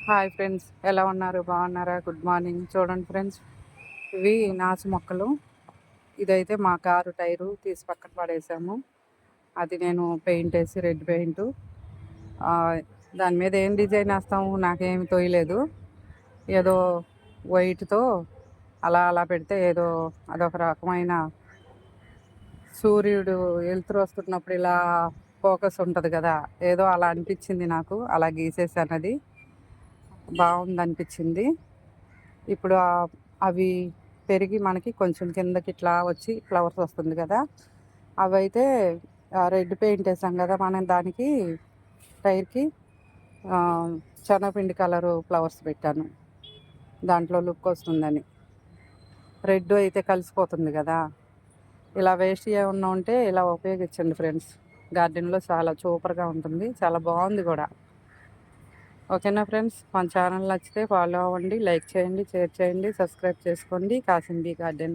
Hi friends, ఎలా ఉన్నారు? బాగున్నారా? Good morning. చూడండి ఫ్రెండ్స్, ఇవి నాచు మొక్కలు. ఇదైతే మా కారు టైరు తీసి పక్కన పడేసాము. అది నేను పెయింట్ వేసి రెడ్ పెయింట్, దాని మీద ఏం డిజైన్ వేస్తాము నాకేమి తోయలేదు. ఏదో వైట్తో అలా అలా పెడితే ఏదో అదొక రకమైన సూర్యుడు వెలుతురు వస్తున్నప్పుడు ఇలా ఫోకస్ ఉంటుంది కదా, ఏదో అలా అనిపించింది నాకు. అలా గీసేసాను, అది బాగుంది అనిపించింది. ఇప్పుడు అవి పెరిగి మనకి కొంచెం కిందకి ఇట్లా వచ్చి ఫ్లవర్స్ వస్తుంది కదా, అవైతే రెడ్ పెయింట్ వేసాం కదా మనం దానికి టైర్కి, శనగపిండి కలరు ఫ్లవర్స్ పెట్టాను. దాంట్లో లుక్ వస్తుందని. రెడ్ అయితే కలిసిపోతుంది కదా. ఇలా వేస్ట్ ఏమన్నా ఉంటే ఇలా ఉపయోగించండి ఫ్రెండ్స్. గార్డెన్లో చాలా సూపర్గా ఉంటుంది, చాలా బాగుంది కూడా. ఓకేనా ఫ్రెండ్స్, మన ఛానల్ నచ్చితే ఫాలో అవ్వండి, లైక్ చేయండి, షేర్ చేయండి, సబ్స్క్రైబ్ చేసుకోండి. కాసింబీ గార్డెన్.